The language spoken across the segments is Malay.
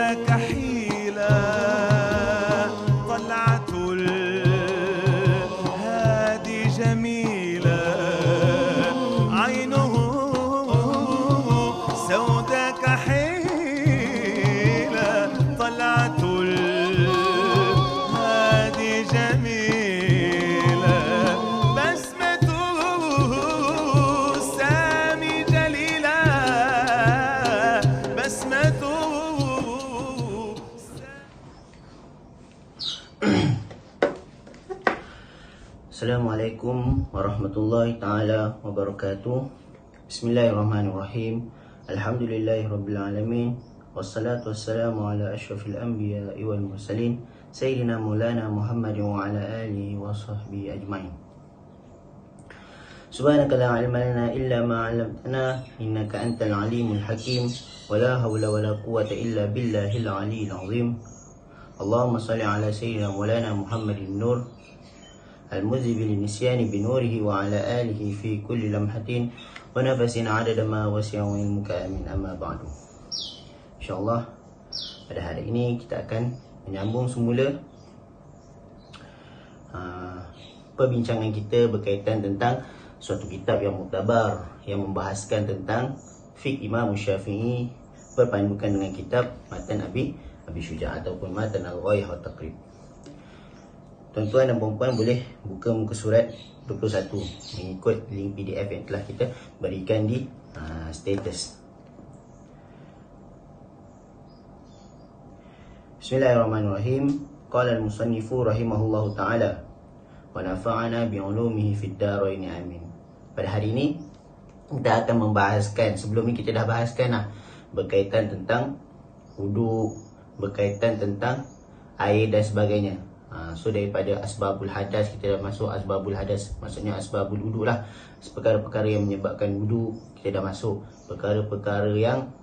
كحيلة طلعة الهادي جميلة عينه سودة كحيلة طلعة الهادي جميلة بسمته سامي جليلة بسمته. Assalamualaikum warahmatullahi ta'ala wabarakatuh. Bismillahirrahmanirrahim. Alhamdulillahirrabbilalamin. Wassalatu wassalamu ala ashrafil anbiya wal mursalin Sayyidina Maulana Muhammadin wa ala alihi wa sahbihi ajma'in. Subhanaka la ilma lana illa ma 'allamtana innaka antal alimul hakim. Wa la hawla wa la quwwata illa billahil aliyyil azim. Allahumma salli ala Sayyidina Maulana Muhammadin nur المذهب للنسيان بنوره وعلى آله في كل لمحة ونفس عدد ما وسع علمك آمين أما بعد. InsyaAllah pada hari ini kita akan menyambung semula perbincangan kita berkaitan tentang suatu kitab yang muktabar yang membahaskan tentang fiqh Imam Syafi'i berpandukan dengan kitab Matan Abi Syuja' ataupun Matan Al-Ghayah wa Taqrib. Tuan-tuan dan puan-puan boleh buka muka surat 21 mengikut link PDF yang telah kita berikan di status. Bismillahirrahmanirrahim. Qala al-musannifu rahimahullahu ta'ala wa nafa'ana bi'ulumihi fid darain amin. Pada hari ini kita akan membahaskan, sebelum ini kita dah bahaskan berkaitan tentang wudu, berkaitan tentang air dan sebagainya. So daripada asbabul hadas kita dah masuk asbabul hadas, maksudnya asbabul wudu lah, perkara-perkara yang menyebabkan wudu kita dah masuk, perkara-perkara yang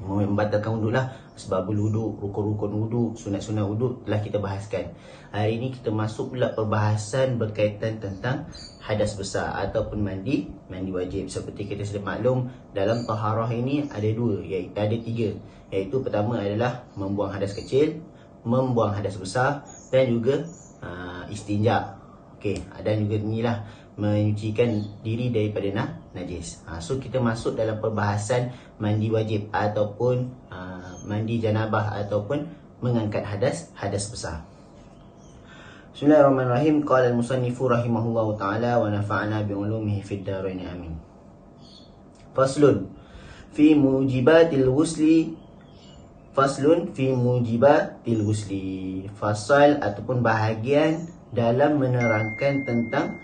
membatalkan wudu lah, asbabul wudu, rukun-rukun wudu, sunat-sunat wudu telah kita bahaskan. Hari ini kita masuk pula perbahasan berkaitan tentang hadas besar ataupun mandi wajib. Seperti kita sudah maklum, dalam taharah ini ada tiga, iaitu pertama adalah membuang hadas kecil, membuang hadas besar dan juga istinja. Okey, dan juga inilah menyucikan diri daripada najis. So kita masuk dalam perbahasan mandi wajib ataupun mandi janabah ataupun mengangkat hadas besar. Bismillahirrahmanirrahim. Qala al-musannifu rahimahullahu ta'ala wa nafa'ana bi'ulumihi fid darain amin. Faslun fi mujibatil ghusli. Faslun fi mujibatil ghusli. Fasal ataupun bahagian dalam menerangkan tentang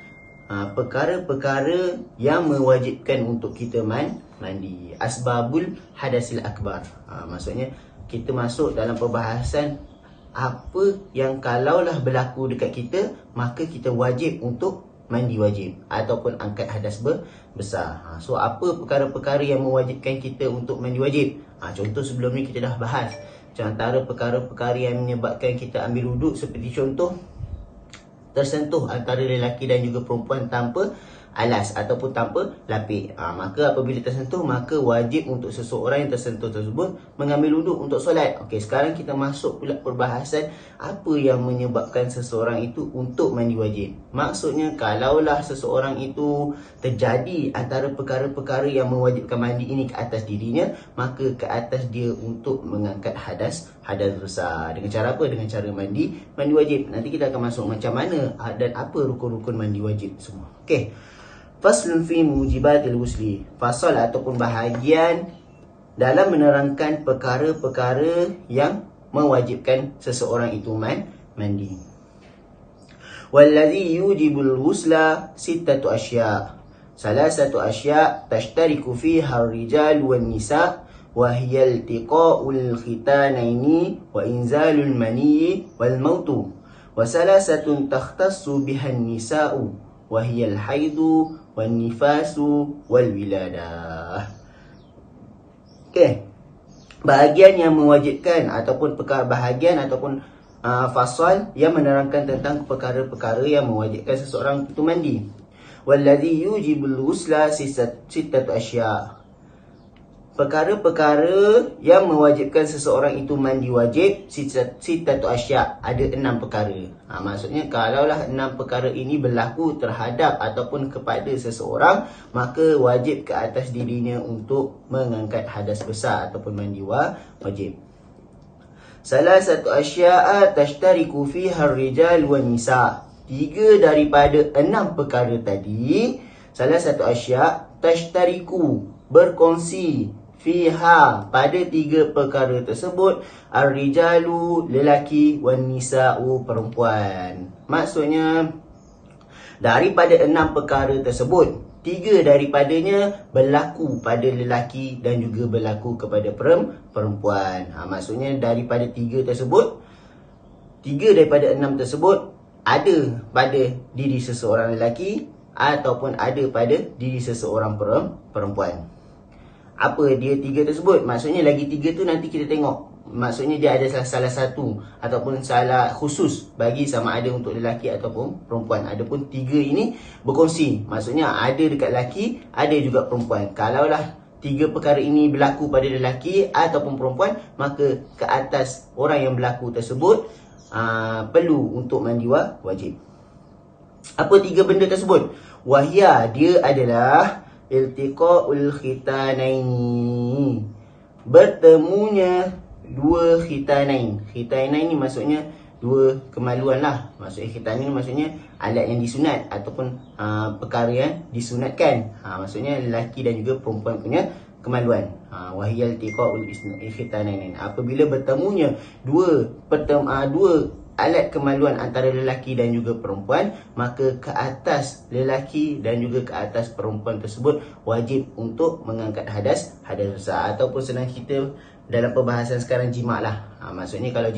perkara-perkara yang mewajibkan untuk kita mandi. Asbabul hadasil akbar. Maksudnya kita masuk dalam perbahasan apa yang kalaulah berlaku dekat kita, maka kita wajib untuk mandi wajib ataupun angkat hadas besar. So apa perkara-perkara yang mewajibkan kita untuk mandi wajib? Contoh sebelum ni kita dah bahas. Antara perkara-perkara yang menyebabkan kita ambil wuduk, seperti contoh tersentuh antara lelaki dan juga perempuan tanpa alas ataupun tanpa lapik. Maka apabila tersentuh, maka wajib untuk seseorang yang tersentuh tersebut mengambil wuduk untuk solat. Okey, sekarang kita masuk pula perbahasan apa yang menyebabkan seseorang itu untuk mandi wajib. Maksudnya kalaulah seseorang itu terjadi antara perkara-perkara yang mewajibkan mandi ini ke atas dirinya, maka ke atas dia untuk mengangkat hadas besar. Dengan cara apa? Dengan cara mandi wajib. Nanti kita akan masuk macam mana dan apa rukun-rukun mandi wajib semua. Okey. Faslun fi mujibatil ghusli. Fasal ataupun bahagian dalam menerangkan perkara-perkara yang mewajibkan seseorang itu mandi. Walladhi yujibul ghusla sittatu asya'. Salasatu asya' tashtariku fiha ar-rijal wan nisa' wa hiya iltiqa'ul khitanaini wa inzalul maniyyi wal mautu. Wa salasatun takhtassu biha an-nisa'u wa hiya al-haidu wan nifasu wal wiladah. Okey. Bahagian yang mewajibkan ataupun bahagian ataupun fasal yang menerangkan tentang perkara-perkara yang mewajibkan seseorang itu mandi. Walladhi yujibul ghusla sittatu asya'. perkara-perkara yang mewajibkan seseorang itu mandi wajib, sittatu asya, ada 6 perkara. Maksudnya kalaulah 6 perkara ini berlaku terhadap ataupun kepada seseorang, maka wajib ke atas dirinya untuk mengangkat hadas besar ataupun mandi wajib. Salah satu asya'a tashtariku fiha ar-rijal wan nisa. 3 daripada 6 perkara tadi, salah satu asya' tashtariku, berkongsi, fiha, pada 3 perkara tersebut, ar-rijalu, lelaki, wan nisa'u, perempuan. Maksudnya daripada 6 perkara tersebut, 3 daripadanya berlaku pada lelaki dan juga berlaku kepada perempuan. Maksudnya daripada 3 tersebut, 3 daripada 6 tersebut ada pada diri seseorang lelaki ataupun ada pada diri seseorang perempuan. Apa dia 3 tersebut? Maksudnya lagi 3 tu nanti kita tengok. Maksudnya dia ada salah satu ataupun salah khusus bagi sama ada untuk lelaki ataupun perempuan. Adapun 3 ini berkongsi. Maksudnya ada dekat lelaki, ada juga perempuan. Kalaulah 3 perkara ini berlaku pada lelaki ataupun perempuan, maka ke atas orang yang berlaku tersebut perlu untuk mandi wajib. Apa 3 benda tersebut? Wahya, dia adalah iltiqa'ul khitanaini, bertemunya 2 khitanain. Khitanain ni maksudnya 2 kemaluan lah. Maksudnya khitanain maksudnya alat yang disunat ataupun perkara yang disunatkan. Maksudnya lelaki dan juga perempuan punya kemaluan. Wahya iltiqa'ul khitanain, apabila bertemunya 2 alat kemaluan antara lelaki dan juga perempuan, maka ke atas lelaki dan juga ke atas perempuan tersebut wajib untuk mengangkat hadas besar. Ataupun senang kita dalam perbahasan sekarang, jima' lah. Maksudnya kalau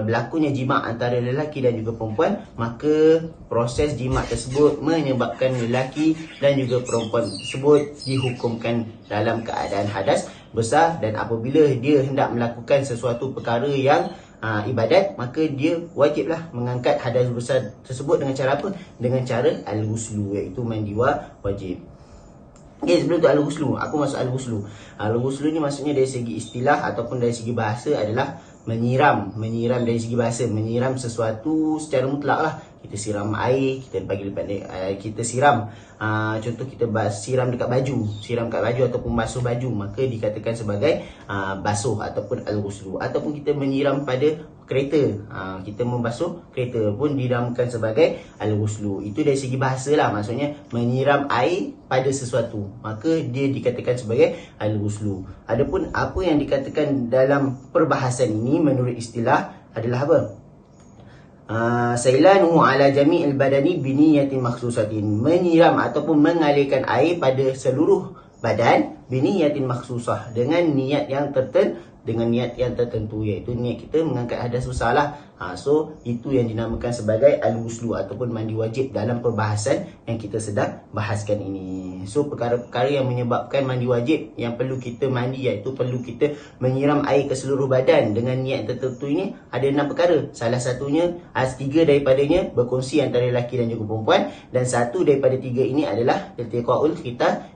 berlakunya jima' antara lelaki dan juga perempuan, maka proses jima' tersebut menyebabkan lelaki dan juga perempuan tersebut dihukumkan dalam keadaan hadas besar. Dan apabila dia hendak melakukan sesuatu perkara yang ibadat, maka dia wajiblah mengangkat hadas besar tersebut dengan cara apa? Dengan cara al-ghuslu, iaitu mandi wajib. Okay, sebelum tu al-ghuslu, aku masuk al-ghuslu. Al-ghuslu ni maksudnya dari segi istilah ataupun dari segi bahasa adalah menyiram. Menyiram dari segi bahasa, menyiram sesuatu secara mutlak lah. Kita siram air, kita bagi kita siram. Contoh kita siram dekat baju ataupun basuh baju, maka dikatakan sebagai basuh ataupun al-ghuslu. Ataupun kita menyiram pada kereta, kita membasuh kereta pun dinamakan sebagai al-ghuslu. Itu dari segi bahasa lah, maksudnya menyiram air pada sesuatu, maka dia dikatakan sebagai al-ghuslu. Adapun apa yang dikatakan dalam perbahasan ini menurut istilah adalah apa? Sailanuhu ala jami'il badani biniyatin makhsusatin, menyiram ataupun mengalirkan air pada seluruh badan biniyatin makhsusah, dengan niat yang tertentu, iaitu niat kita mengangkat hadas besar lah. So itu yang dinamakan sebagai al-ghuslu ataupun mandi wajib dalam perbahasan yang kita sedang bahaskan ini. So perkara-perkara yang menyebabkan mandi wajib yang perlu kita mandi, iaitu perlu kita menyiram air ke seluruh badan dengan niat tertentu, ini ada 6 perkara. Salah satunya, 3 daripadanya berkongsi antara lelaki dan juga perempuan, dan 1 daripada 3 ini adalah iltiqa'ul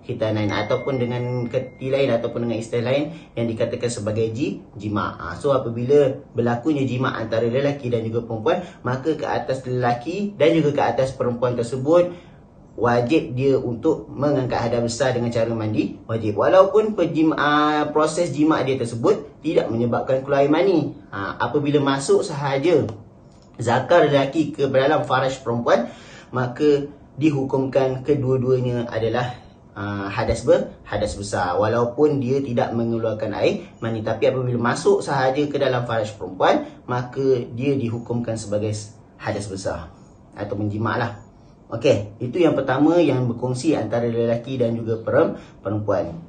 khitanain, ataupun dengan kata lain ataupun dengan istilah lain yang dikatakan sebagai jima'. So apabila berlakunya jima' antara lelaki dan juga perempuan, maka ke atas lelaki dan juga ke atas perempuan tersebut wajib dia untuk mengangkat hadas besar dengan cara mandi wajib. Walaupun proses jima' dia tersebut tidak menyebabkan keluar air mani. Apabila masuk sahaja zakar lelaki ke dalam faraj perempuan, maka dihukumkan kedua-duanya adalah hadas besar, walaupun dia tidak mengeluarkan air mani. Tapi apabila masuk sahaja ke dalam faraj perempuan, maka dia dihukumkan sebagai hadas besar atau menjima' lah. Okey, itu yang pertama yang berkongsi antara lelaki dan juga perempuan.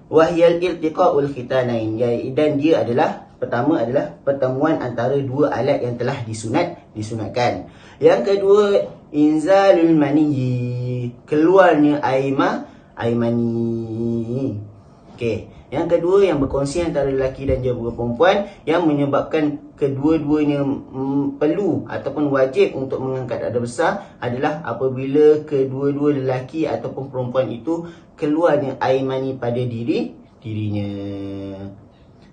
Wahyal iltiqa'ul khitanain, dan dia adalah pertama adalah pertemuan antara 2 alat yang telah disunatkan. Yang kedua, inzalul mani, keluarnya air mani. Okey, Yang kedua, yang berkongsi antara lelaki dan juga perempuan yang menyebabkan kedua-duanya perlu ataupun wajib untuk mengangkat dada besar adalah apabila kedua-dua lelaki ataupun perempuan itu keluarnya air mani pada dirinya.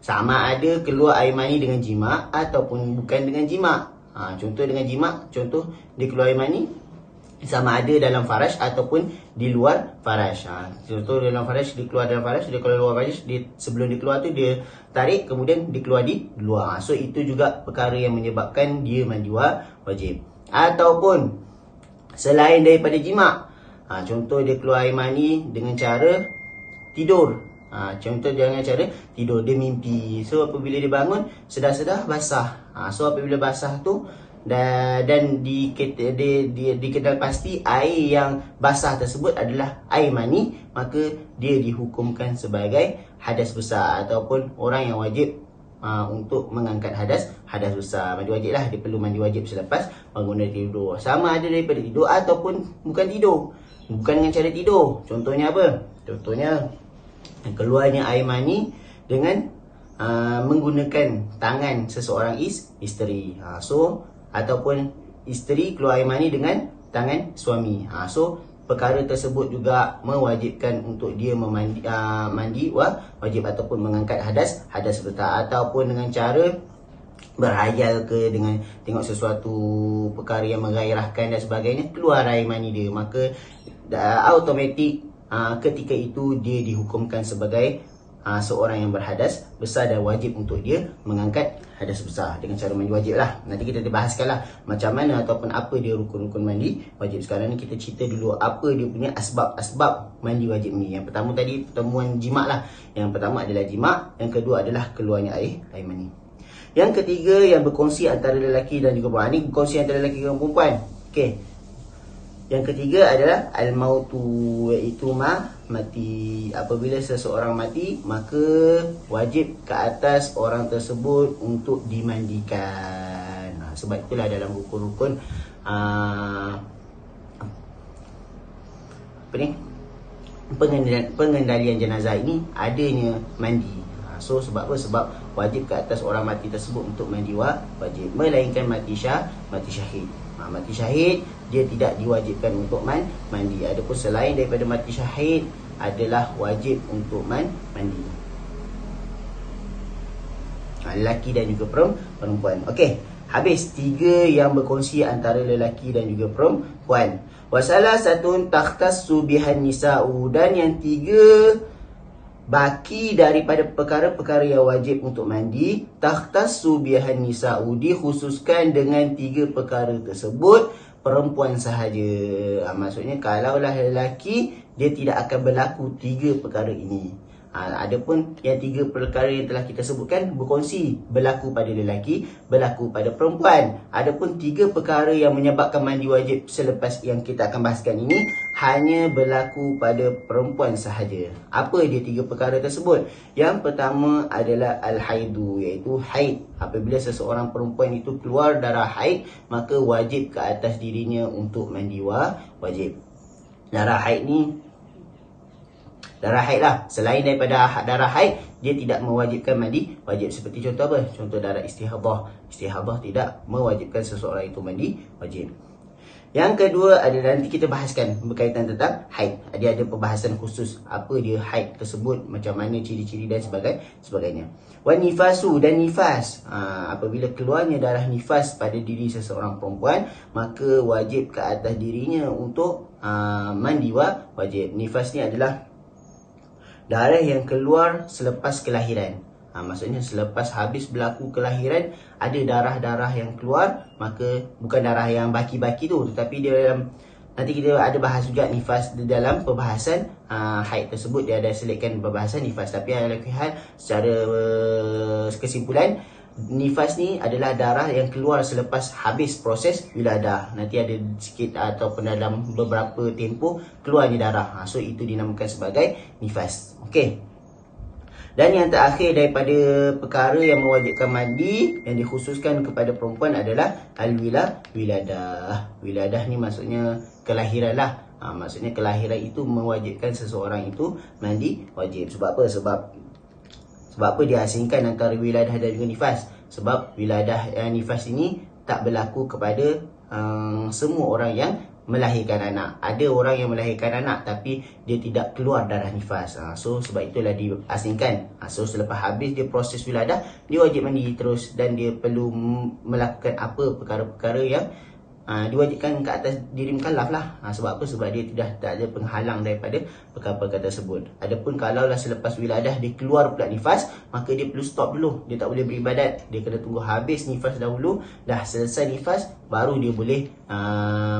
Sama ada keluar air mani dengan jima' ataupun bukan dengan jima'. Contoh dengan jima', contoh dia keluar air mani sama ada dalam faraj ataupun di luar faraj. Contoh dalam faraj, dia keluar dalam faraj, dia keluar luar faraj, dia sebelum dia keluar tu dia tarik, kemudian dia keluar di luar. So itu juga perkara yang menyebabkan dia mandi wajib. Ataupun selain daripada jima', contoh dia keluar air mani dengan cara tidur. Contoh dengan cara tidur, dia mimpi. So apabila dia bangun, sedar-sedar basah. So apabila basah tu dan dikenal pasti air yang basah tersebut adalah air mani, maka dia dihukumkan sebagai hadas besar ataupun orang yang wajib untuk mengangkat hadas besar. Mandi wajib lah, dia perlu mandi wajib selepas bangun dari tidur. Sama ada daripada tidur ataupun bukan tidur, bukan dengan cara tidur. Contohnya apa? Contohnya keluarnya air mani dengan menggunakan tangan seseorang isteri. Ataupun isteri keluar air mani dengan tangan suami. So perkara tersebut juga mewajibkan untuk dia mandi wajib ataupun mengangkat hadas besar, ataupun dengan cara berhayal ke, dengan tengok sesuatu perkara yang menggairahkan dan sebagainya, keluar air mani dia, maka automatik ketika itu dia dihukumkan sebagai seorang yang berhadas besar dan wajib untuk dia mengangkat hadas besar dengan cara mandi wajib lah. Nanti kita bahaskan lah macam mana ataupun apa dia rukun-rukun mandi wajib. Sekarang ni kita cerita dulu apa dia punya asbab mandi wajib ni. Yang pertama tadi pertemuan jima' lah. Yang pertama adalah jima', yang kedua adalah keluarnya air mani. Yang ketiga, yang berkongsi antara lelaki dan juga perempuan. Ni berkongsi antara lelaki dan perempuan. Okey. Yang ketiga adalah al-mautu, iaitu mati. Apabila seseorang mati, maka wajib ke atas orang tersebut untuk dimandikan. Sebab itulah dalam rukun-rukun pengendalian jenazah ini adanya mandi. So sebab apa? Sebab wajib ke atas orang mati tersebut untuk mandi wajib, melainkan mati syahid. Mati syahid dia tidak diwajibkan untuk mandi. Adapun selain daripada mati syahid adalah wajib untuk mandi. Lelaki dan juga perempuan. Okey, habis tiga yang berkongsi antara lelaki dan juga perempuan. Wasalah satun takhtassu bihan nisa'u, dan yang tiga baki daripada perkara-perkara yang wajib untuk mandi, takhtassu bihan nisa'u, dikhususkan dengan tiga perkara tersebut perempuan sahaja. Maksudnya kalaulah lelaki, dia tidak akan berlaku tiga perkara ini. Adapun yang tiga perkara yang telah kita sebutkan berkongsi, berlaku pada lelaki, berlaku pada perempuan. Adapun tiga perkara yang menyebabkan mandi wajib selepas yang kita akan bahaskan ini hanya berlaku pada perempuan sahaja. Apa dia tiga perkara tersebut? Yang pertama adalah al-haidu, iaitu haid. Apabila seseorang perempuan itu keluar darah haid, maka wajib ke atas dirinya untuk mandi wajib. Darah haid ni darah haid lah. Selain daripada darah haid, dia tidak mewajibkan mandi wajib. Seperti contoh apa? Contoh darah istihadah. Istihadah tidak mewajibkan seseorang itu mandi wajib. Yang kedua adalah nanti kita bahaskan berkaitan tentang haid. Dia ada perbahasan khusus apa dia haid tersebut, macam mana ciri-ciri dan sebagainya. Wan nifasu, dan nifas. Apabila keluarnya darah nifas pada diri seseorang perempuan, maka wajib ke atas dirinya untuk mandi wajib. Nifas ni adalah darah yang keluar selepas kelahiran. Maksudnya selepas habis berlaku kelahiran, ada darah-darah yang keluar. Maka bukan darah yang baki-baki tu, tetapi dia dalam, nanti kita ada bahas juga nifas di dalam perbahasan haid tersebut. Dia ada selitkan perbahasan nifas. Tapi ala kulli hal, secara kesimpulan, nifas ni adalah darah yang keluar selepas habis proses wiladah. Nanti ada sikit ataupun dalam beberapa tempoh keluarnya darah. So itu dinamakan sebagai nifas. Okey. Dan yang terakhir daripada perkara yang mewajibkan mandi yang dikhususkan kepada perempuan adalah al-wiladah. Wiladah ni maksudnya kelahiran lah. Maksudnya kelahiran itu mewajibkan seseorang itu mandi wajib. Sebab apa? Sebab Sebab apa dia asingkan antara wiladah dan juga nifas? Sebab wiladah nifas ini tak berlaku kepada semua orang yang melahirkan anak. Ada orang yang melahirkan anak tapi dia tidak keluar darah nifas. So sebab itulah diasingkan. So selepas habis dia proses wiladah, dia wajib mandi terus dan dia perlu melakukan apa perkara-perkara yang diwajibkan ke atas diri mukallaf lah. Sebab apa? Sebab dia tak ada penghalang daripada perkara-perkara tersebut. Adapun kalaulah selepas wiladah dia keluar pula nifas, maka dia perlu stop dulu. Dia tak boleh beribadat. Dia kena tunggu habis nifas dahulu. Dah selesai nifas, baru dia boleh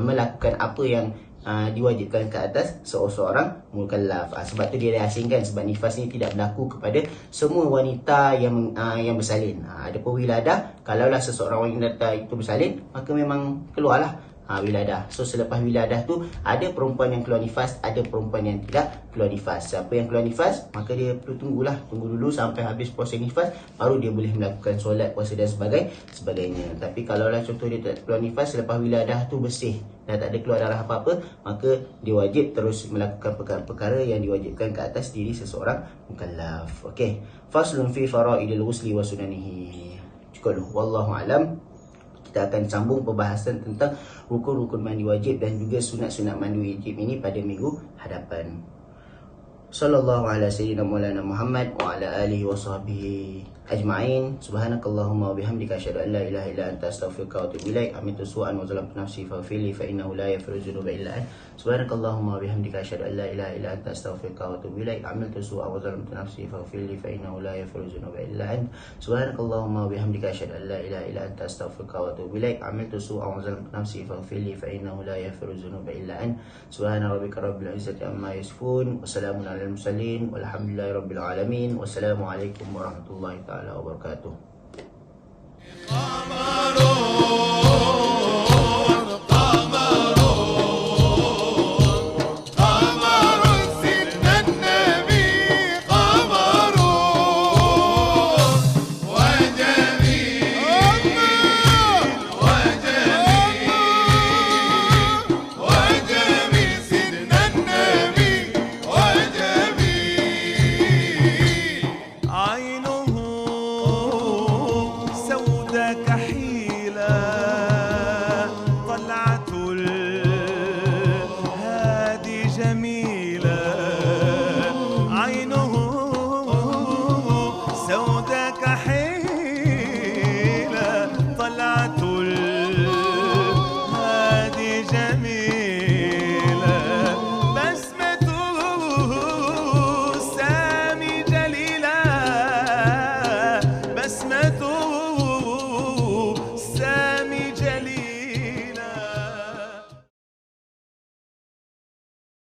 melakukan apa yang diwajibkan ke atas seorang mukallaf. Sebab tu dia diasingkan, sebab nifas ni tidak berlaku kepada semua wanita yang bersalin. Adapun wiladah, kalaulah seseorang wanita itu bersalin, maka memang keluarlah wiladah. So selepas wiladah tu ada perempuan yang keluar nifas, ada perempuan yang tidak keluar nifas. Siapa yang keluar nifas, maka dia perlu tunggu dulu sampai habis proses nifas, baru dia boleh melakukan solat, puasa dan sebagainya. Tapi kalaulah contoh dia tak keluar nifas, selepas wiladah tu bersih dan tak ada keluar darah apa-apa, maka dia wajib terus melakukan perkara-perkara yang diwajibkan ke atas diri seseorang mukallaf. Okey. Faslun fi faraidil ghusli wa sunanihi. Cukup dulu. Wallahu alam. Kita akan sambung perbahasan tentang rukun-rukun mandi wajib dan juga sunat-sunat mandi wajib ini pada minggu hadapan. Sallallahu ala sayyidina maulana Muhammad wa ala alihi wa sahbihi ajma'in. Subhanakallahumma wa bihamdika asyhadu an la ilaha illa anta astaghfiruka wa atubu ilaik. Amintu su'an wa zalamtu nafsi faghfir li fa innahu la yaghfiru dzunuba illa anta. Subhanakallahumma wa bihamdika asyhadu an la ilaha illa anta astaghfiruka wa atubu ilaik. Amintu su'an wa zalamtu nafsi faghfir li fa innahu la yaghfiru dzunuba illa anta. Subhanakallahumma wa bihamdika asyhadu an la ilaha illa anta astaghfiruka wa atubu ilaik. Amintu su'an wa zalamtu nafsi faghfir li fa innahu la yaghfiru dzunuba illa anta. Subhana rabbika rabbil izzati amma yasifun wa salamun alal mursalin walhamdulillahi rabbil alamin. Wassalamualaikum warahmatullahi taala wabarakatuh.